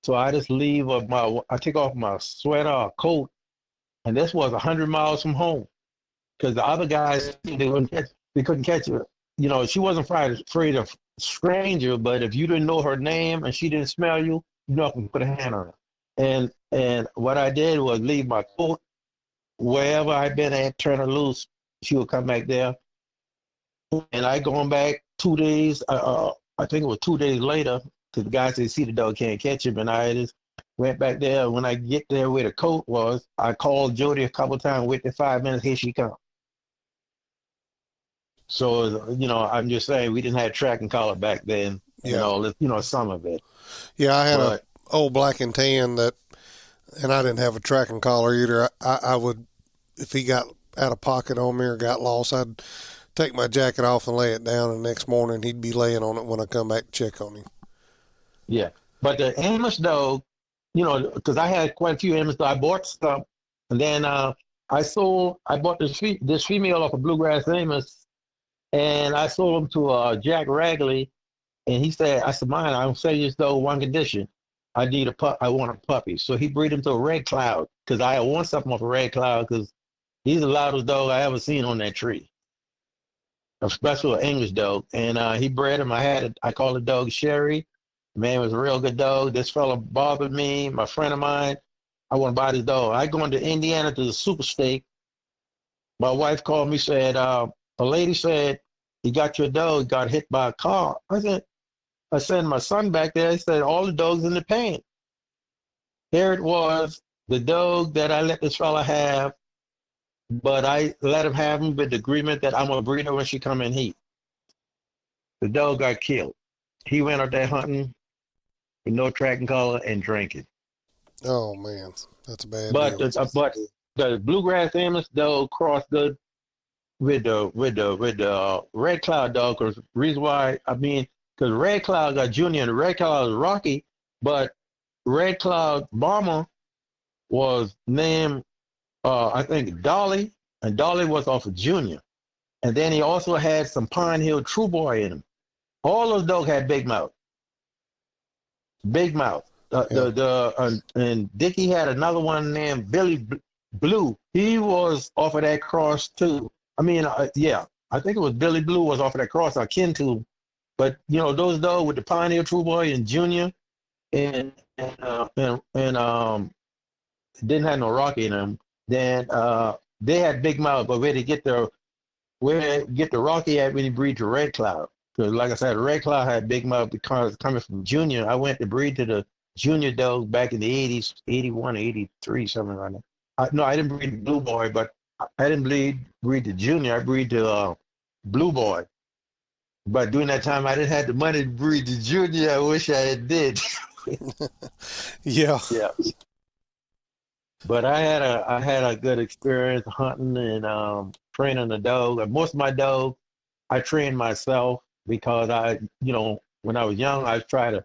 So I just I take off my sweater or coat, and this was 100 miles from home because the other guys, they couldn't catch her. She wasn't afraid of stranger, but if you didn't know her name and she didn't smell you, you're not going to put a hand on her. And what I did was leave my coat wherever I'd been at, turn her loose, she would come back there. And I going back 2 days, I think it was 2 days later, because the guy said, see the dog can't catch him. And I just went back there. When I get there where the coat was, I called Jody a couple of times, waited 5 minutes, here she come. So, I'm just saying we didn't have track and collar back then and all this, some of it. Yeah, I had a old black and tan and I didn't have a tracking collar either. I would, if he got out of pocket on me or got lost, I'd take my jacket off and lay it down, and the next morning he'd be laying on it when I come back to check on him. Yeah. But the Amos dog, because I had quite a few Amos dogs, I bought some, and then I bought this female off of Bluegrass Amos, and I sold him to Jack Ragley, and he said, I said, mine, I'm selling this dog one condition. I want a puppy. So he breed him to a Red Cloud, because I want something off a Red Cloud, because he's the loudest dog I ever seen on that tree. A special English dog. And he bred him. I called the dog Sherry. The man was a real good dog. This fella bothered me, my friend of mine. I want to buy this dog. I go into Indiana to the Super Steak. My wife called me, said, a lady said, he got your dog, got hit by a car. I sent my son back there. He said, all the dogs in the pen. Here it was, the dog that I let this fella have, but I let him have him with the agreement that I'm going to breed her when she come in heat. The dog got killed. He went out there hunting with no tracking collar and drinking. Oh, man. That's a bad But the Bluegrass Amos dog crossed good with the Red Cloud dog. Because reason why, because Red Cloud got Junior and Red Cloud was Rocky, but Red Cloud Bomber was named, I think, Dolly, and Dolly was off of Junior. And then he also had some Pine Hill True Boy in him. All those dogs had big mouth. Big mouth. And Dickie had another one named Billy Blue. He was off of that cross too. I think it was Billy Blue was off of that cross, akin to. But those dogs with the Pine Hill True Boy and Junior, and didn't have no Rocky in them. Then they had big mouth, but where they get the Rocky at when he breed to Red Cloud. Because like I said, Red Cloud had big mouth because coming from Junior. I went to breed to the Junior dogs back in the 80s, 81, 83, something like that. No, I didn't breed Blue Boy, but I didn't breed to Junior. I breed to Blue Boy. But during that time, I didn't have the money to breed to Junior. I wish I did. Yeah. Yeah. But I had a good experience hunting and training the dog. And most of my dogs, I trained myself because when I was young, I tried to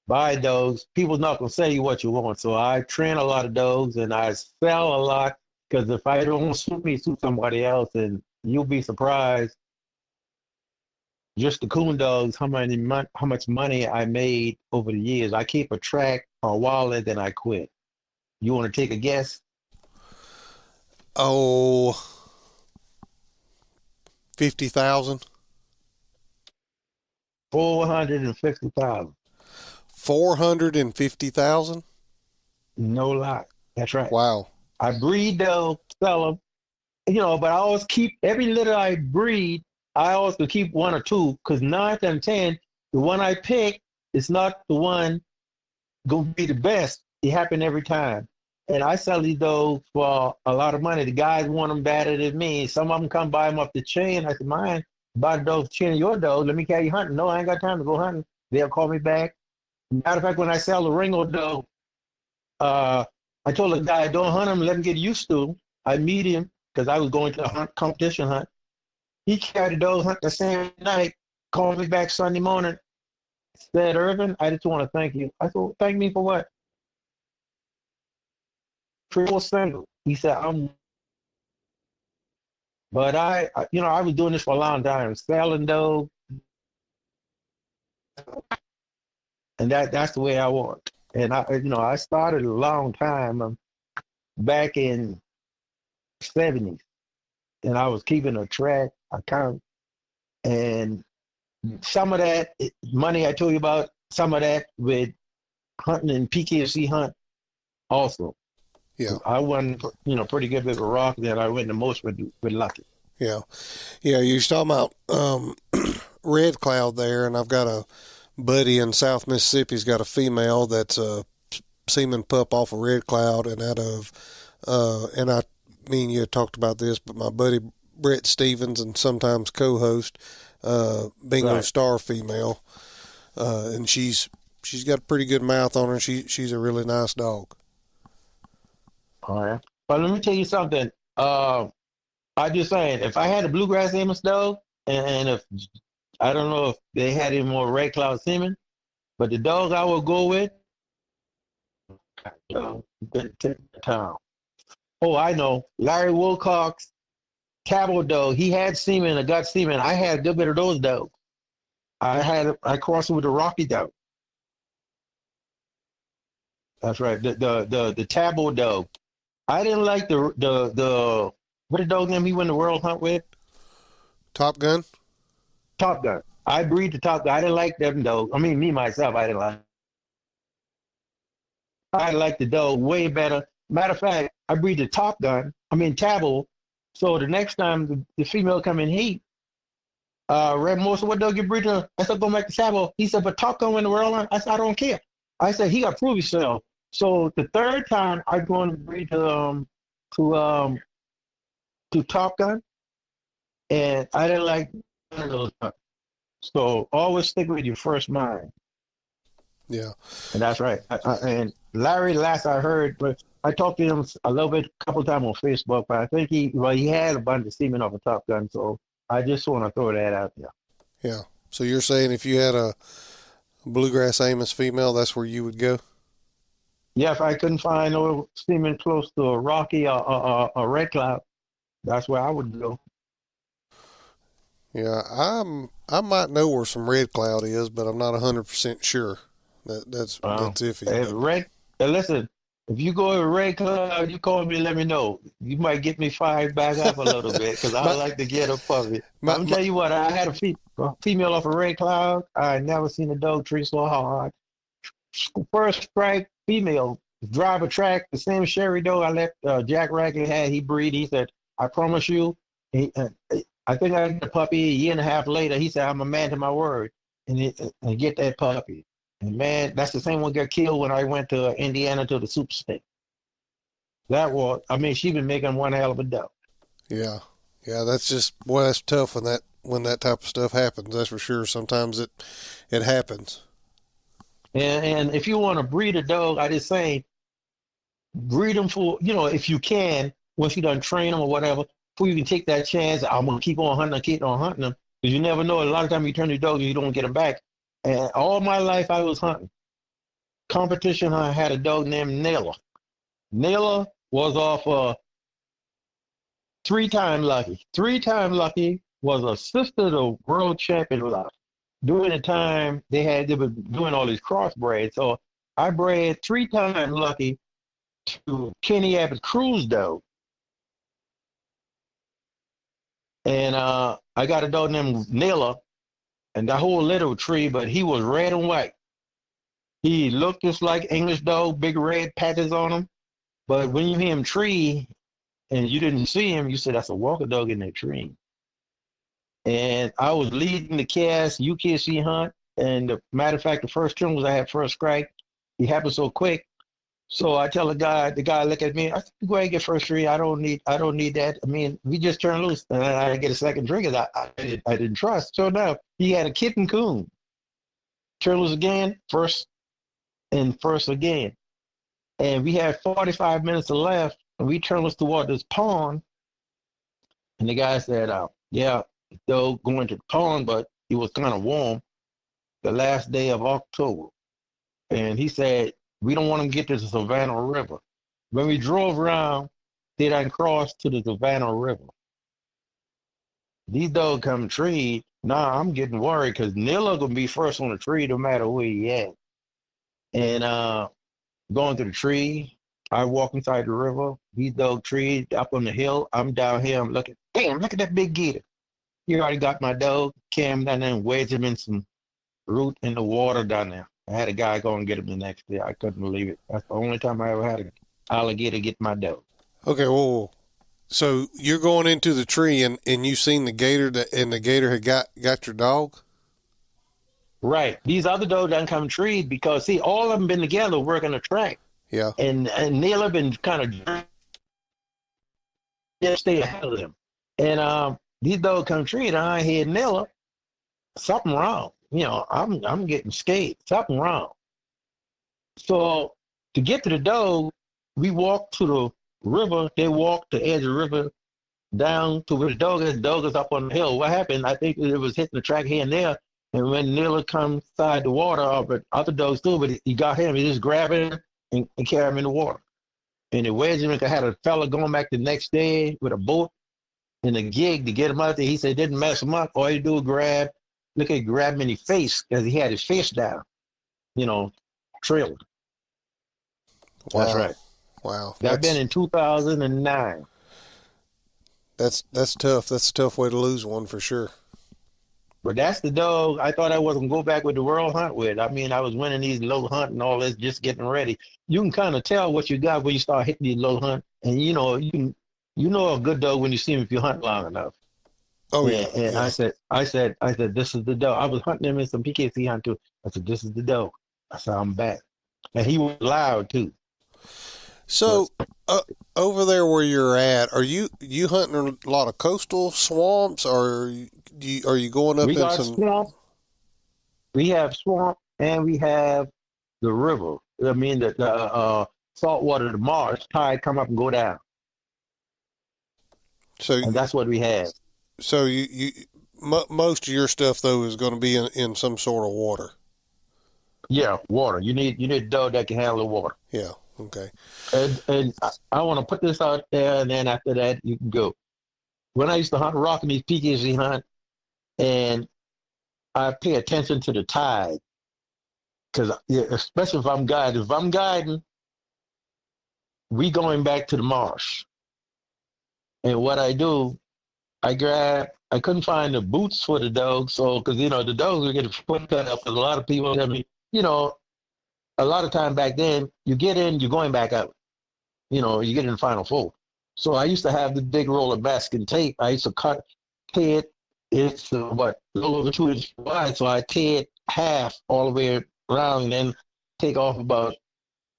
buy dogs. People's not gonna say what you want, so I train a lot of dogs and I sell a lot because if I don't suit me, suit somebody else, and you'll be surprised. Just the coon dogs, how much money I made over the years. I keep a track for a while and then I quit. You want to take a guess? Oh, 50,000. 450,000. 450,000. No lie. That's right. Wow. I breed dogs, sell them, but I always keep every litter I breed. I always will keep one or two because 9 out of 10, the one I pick is not the one gonna be the best. It happen every time. And I sell these dogs for a lot of money. The guys want them better than me. Some of them come buy them up the chain. I said, mine, buy the dogs chain of your dog. Let me carry you hunting. No, I ain't got time to go hunting. They'll call me back. Matter of fact, when I sell the Ringo dog, I told the guy, don't hunt him, let him get used to him. I meet him because I was going to a competition hunt. He carried the dog hunt the same night, called me back Sunday morning, said, Ervin, I just want to thank you. I said, thank me for what? Triple single. He said, but I was doing this for a long time, selling dogs, and that's the way I was. And I started a long time back in '70s, and I was keeping a track account, and some of that money I told you about, some of that with hunting and PKC hunt also. Yeah. I won, pretty good with a rock that I win the most with Lucky. Yeah. Yeah. You was talking about Red Cloud there, and I've got a buddy in South Mississippi. He's got a female that's a semen pup off of Red Cloud, and out of, and I mean, you had talked about this, but my buddy Brett Stevens and sometimes co-host, Bingo Right. Star female, and she's got a pretty good mouth on her. She's a really nice dog. All right. But let me tell you something. I just saying, if I had a bluegrass Amos dog, and if I don't know if they had any more Red Cloud semen, but the dog I would go with, good to town. Oh, I know. Larry Wilcox, Cabo dog. He had semen, a gut semen. I had a good bit of those dogs. I crossed it with the Rocky dog. That's right. The Tabo dog. I didn't like the what the dog name he went the world hunt with? Top Gun? Top Gun. I breed the Top Gun. I didn't like them dog. I mean, me myself, I didn't like. I like the dog way better. Matter of fact, I breed the Top Gun. I mean Tabo. So the next time the female come in heat, Red Mosa, what dog you breed to? I said, go back to Tabo. He said, but Top Gun went the world hunt. I said, I don't care. I said, he got to prove himself. So the third time I'm going to breed to Top Gun, and I didn't like none of those hunts. So always stick with your first mind. Yeah. And that's right. And Larry, last I heard, but I talked to him a little bit, a couple of times on Facebook, but I think he had a bunch of semen off a Top Gun. So I just want to throw that out there. Yeah. So you're saying if you had a bluegrass Amos female, that's where you would go? Yeah, if I couldn't find no semen close to a Rocky or a Red Cloud, that's where I would go. Yeah, I might know where some Red Cloud is, but I'm not 100% sure. That's iffy. Listen, if you go to Red Cloud, you call me and let me know. You might get me fired back up a little bit because I like to get a puppy. I'm tell you what, I had a female off a Red Cloud. I never seen a dog treat so hard. First strike female, drive a track, the same Sherry dog I let Jack Ragley had. He breed. He said, I promise you. I think I got a puppy a year and a half later. He said, I'm a man to my word. And get that puppy. And man, that's the same one got killed when I went to Indiana to the Super State. She been making one hell of a dog. Yeah. Yeah, that's just, boy, that's tough when that type of stuff happens. That's for sure. Sometimes it happens. And if you want to breed a dog, I just say, breed them for, if you can, once you done train them or whatever, before you can take that chance, I'm going to keep on hunting them. Because you never know. A lot of times you turn your dog and you don't get them back. And all my life I was hunting. Competition, I had a dog named Naylor. Naylor was off 3-time Lucky. 3-time Lucky was a sister to world champion lot. During the time they were doing all these crossbreds. So I bred 3-time Lucky to Kenny Abbott Cruz dog. And I got a dog named Naylor, and that whole little tree, but he was red and white. He looked just like English dog, big red patches on him. But when you hear him tree, and you didn't see him, you said that's a walker dog in that tree. And I was leading the cast UKC hunt, and the matter of fact, the first trim was I had first strike. He happened so quick. So I tell the guy look at me. I said, "Go ahead and get first tree. I don't need that. I mean, we just turned loose, and I get a second drink. And I didn't trust. So now he had a kitten coon. Turn loose again, first and first again, and we had 45 minutes left, and we turned loose toward this pond. And the guy said, "Yeah, though going to the pond, but it was kind of warm, the last day of October." And he said, "We don't want to get to the Savannah River." When we drove around, they done crossed to the Savannah River. These dogs come treed. Nah, I'm getting worried because Nilla gonna be first on the tree no matter where he at. And going to the tree, I walk inside the river. These dogs treed up on the hill. I'm down here. I'm looking. Damn, look at that big gator. You already got my dog. Cam down there and wedged him in some root in the water down there. I had a guy go and get him the next day. I couldn't believe it. That's the only time I ever had an alligator get my dog. Okay, well, so you're going into the tree and you seen the gator and the gator had got your dog? Right. These other dogs done come treed because see, all of them been together working the track. Yeah. And Neil been kind of just stay ahead of them. And these dogs come treed, and I hear Neil, something wrong. You know, I'm getting scared. Something wrong. So to get to the dog, we walked to the river. They walked the edge of the river down to where the dog is. The dog is up on the hill. What happened? I think it was hitting the track here and there. And when Neil comes inside the water, but other dogs too, but he got him. He just grabbed him and carried him in the water. And the wedge him. I had a fella going back the next day with a boat and a gig to get him out there. He said, didn't mess him up. All you do is grab him in the face because he had his face down, you know, trailed. Wow. That's right. Wow. That been in 2009. That's tough. That's a tough way to lose one for sure. But that's the dog I thought I wasn't going to go back with the world hunt with. I mean, I was winning these low hunt and all this, just getting ready. You can kind of tell what you got when you start hitting these low hunt. And, you know a good dog when you see him if you hunt long enough. Oh, yeah. And yeah. I said, this is the dog. I was hunting him in some PKC hunt too. I said, this is the dog. I said, I'm back. And he was loud too. So, over there where you're at, are you hunting a lot of coastal swamps, or are you going up We in got some swamp. We have swamp and we have the river. I mean the salt water, the marsh tide come up and go down. So, And that's what we have. So most of your stuff though is going to be in some sort of water. Yeah, water. You need a dog that can handle the water. Yeah. Okay. And I want to put this out there, and then after that you can go. When I used to hunt rock in these PKC hunt, and I pay attention to the tide, because especially if I'm guiding. If I'm guiding, we going back to the marsh. And what I do, I couldn't find the boots for the dogs, so because the dogs would get a foot cut up. Because a lot of people tell me, a lot of time back then, you get in, you're going back out. You get in the final four. So I used to have the big roll of masking tape. I used to cut it. It's a little over 2 inches wide, so I tear it half all the way around, and then take off about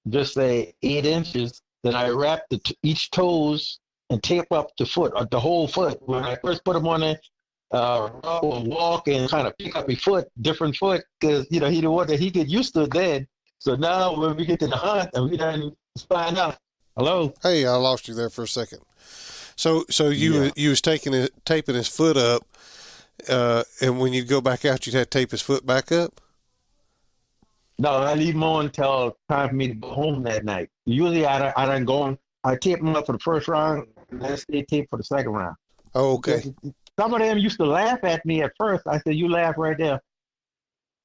just say 8 inches. Then I wrap each toes and tape up the foot, the whole foot. When I first put them on there, walk and kind of pick up your foot, different foot, because he didn't want that. He get used to it then. So now when we get to the hunt and we done find out. Hello. Hey, I lost you there for a second. So you was taping his foot up, and when you go back out, you'd have to tape his foot back up. No, I leave him on until time for me to go home that night. Usually I done go. I tape him up for the first round, and then stay taped for the second round. Oh, okay. Some of them used to laugh at me at first. I said, "You laugh right there."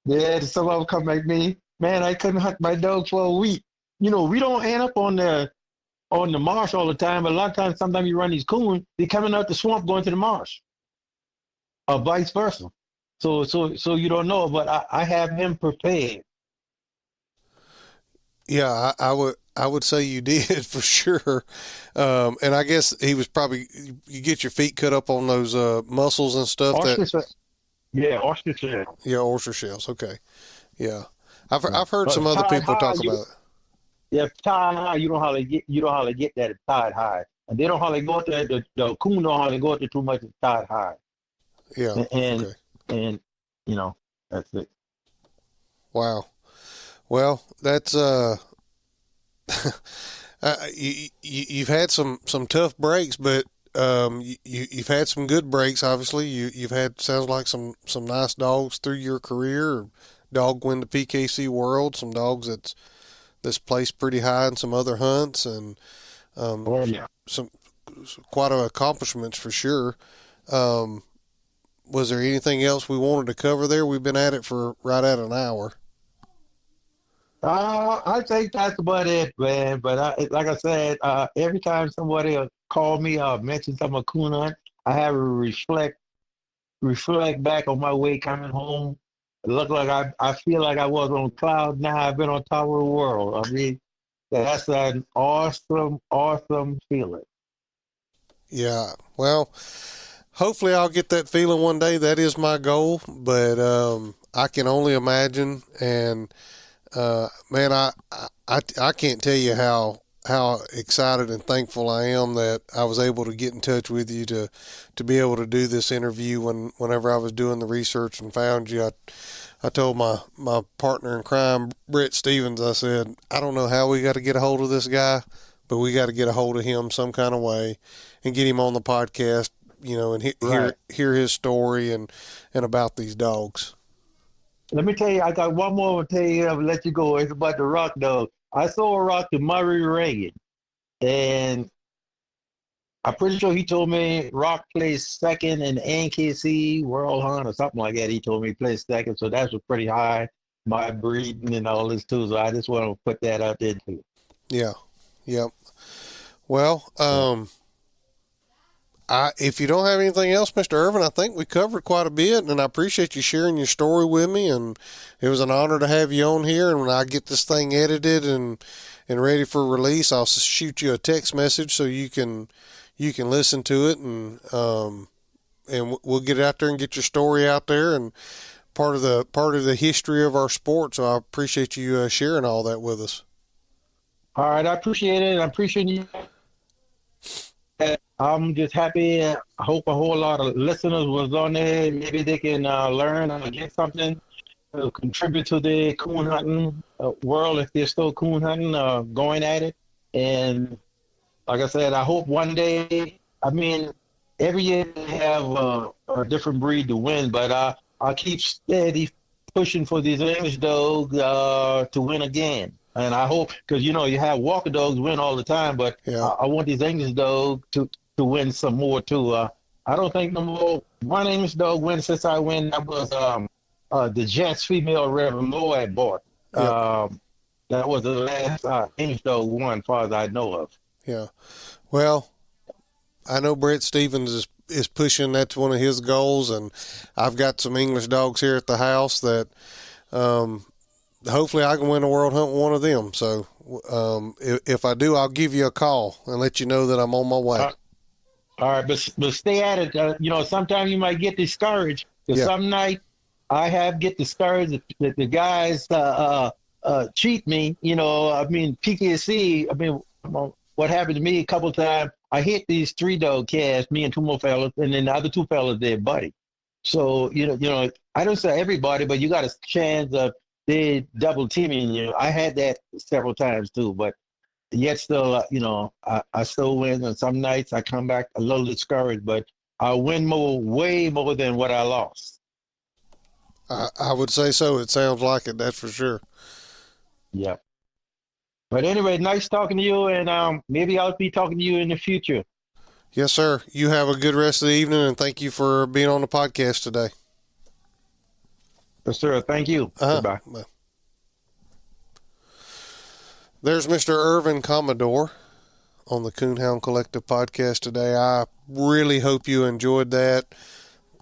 Yeah, some of them come at me. Man, I couldn't hunt my dog for a week. We don't end up on the marsh all the time, but a lot of times, sometimes you run these coons, they're coming out the swamp going to the marsh, or vice versa. So you don't know, but I have him prepared. Yeah, I would say you did for sure. And I guess he was probably, you get your feet cut up on those muscles and stuff that, Oyster, yeah, oyster shell. yeah, oyster shells. Okay. Yeah. Yeah. I've heard But some it's other tied people high. talk about it. Yeah, tied high. You don't hardly get that. It's tied high, and they don't hardly go there. The coon don't hardly go there too much. It's tied high, Yeah. and and, Okay. and you know that's it. Wow. Well, that's, you've had some tough breaks, but you've had some good breaks. Obviously, you've had sounds like some nice dogs through your career. Dog win the PKC World. Some dogs that's placed pretty high in some other hunts, and Oh yeah. some quite a accomplishments for sure. Um, was there anything else we wanted to cover there? We've been at it for right at an hour. I think that's about it, man. But like I said, every time somebody call me or mention something about coon hunt, I have to reflect back on my way coming home. It looked like I feel like I was on cloud nine. I've been on top of the world. I mean, that's an awesome feeling. Yeah. Well, hopefully I'll get that feeling one day. That is my goal, but I can only imagine. And man, I can't tell you how excited and thankful I am that I was able to get in touch with you to be able to do this interview whenever I was doing the research and found you. I told my partner in crime, Brett Stevens, I said, I don't know how we got to get a hold of this guy, but we got to get a hold of him some kind of way and get him on the podcast, and Right. hear his story and about these dogs. Let me tell you, I got one more to tell you. I'll let you go. It's about the rock dog. I saw a rock to Murray Reagan, and I'm pretty sure he told me Rock placed second in NKC World Hunt or something like that. He told me he placed second, so that was pretty high. My breeding and all this too. So I just want to put that out there too. Yeah. Yep. Well, Yeah. if you don't have anything else, Mr. Ervin, I think we covered quite a bit, and I appreciate you sharing your story with me. And it was an honor to have you on here. And when I get this thing edited and ready for release, I'll shoot you a text message so you can listen to it, and we'll get it out there and get your story out there and part of the history of our sport. So I appreciate you sharing all that with us. All right, I appreciate it. I appreciate you. I'm just happy. I hope a whole lot of listeners was on there. Maybe they can learn or get something to contribute to the coon hunting world if they're still coon hunting, going at it. And like I said, I hope one day. I mean, every year they have a different breed to win, but I keep steady pushing for these English dogs to win again. And I hope, because you have Walker dogs win all the time, but Yeah. I want these English dogs to win some more too. I don't think no more. One English dog win since I win. That was the Jets female Reverend Moore I bought. Yep. That was the last English dog won, as far as I know of. Yeah. Well, I know Brett Stevens is pushing. That's one of his goals, and I've got some English dogs here at the house that hopefully I can win a world hunt with one of them. So if I do, I'll give you a call and let you know that I'm on my way. All right, but stay at it. Sometimes you might get discouraged. Because Yeah. some night I have get discouraged that the guys cheat me. I mean PKC. I mean, what happened to me a couple of times? I hit these three dog casts, me and two more fellas, and then the other two fellas they're buddy. So I don't say everybody, but you got a chance of they double teaming you. I had that several times too, but yet still, I still win. And some nights I come back a little discouraged, but I win way more than what I lost. I would say so. It sounds like it. That's for sure. Yeah. But anyway, nice talking to you, and maybe I'll be talking to you in the future. Yes, sir. You have a good rest of the evening, and thank you for being on the podcast today. Yes, sir. Thank you. Goodbye. Bye. There's Mr. Ervin Commador on the Coonhound Collective podcast today. I really hope you enjoyed that.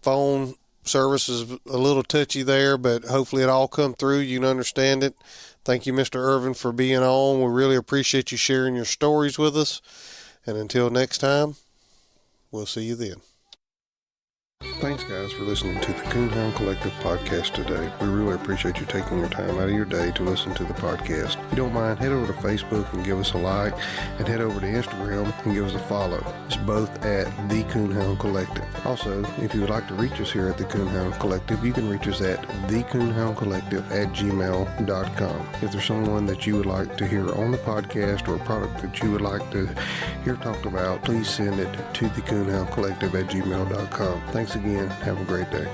Phone service is a little touchy there, but hopefully it all come through. You can understand it. Thank you, Mr. Ervin, for being on. We really appreciate you sharing your stories with us. And until next time, we'll see you then. Thanks, guys, for listening to the Coonhound Collective podcast today. We really appreciate you taking your time out of your day to listen to the podcast. If you don't mind, head over to Facebook and give us a like, and head over to Instagram and give us a follow. It's both at the Coonhound Collective. Also, if you would like to reach us here at the Coonhound Collective, you can reach us at thecoonhoundcollective@gmail.com. If there's someone that you would like to hear on the podcast or a product that you would like to hear talked about, please send it to thecoonhoundcollective@gmail.com. Thanks again. Have a great day.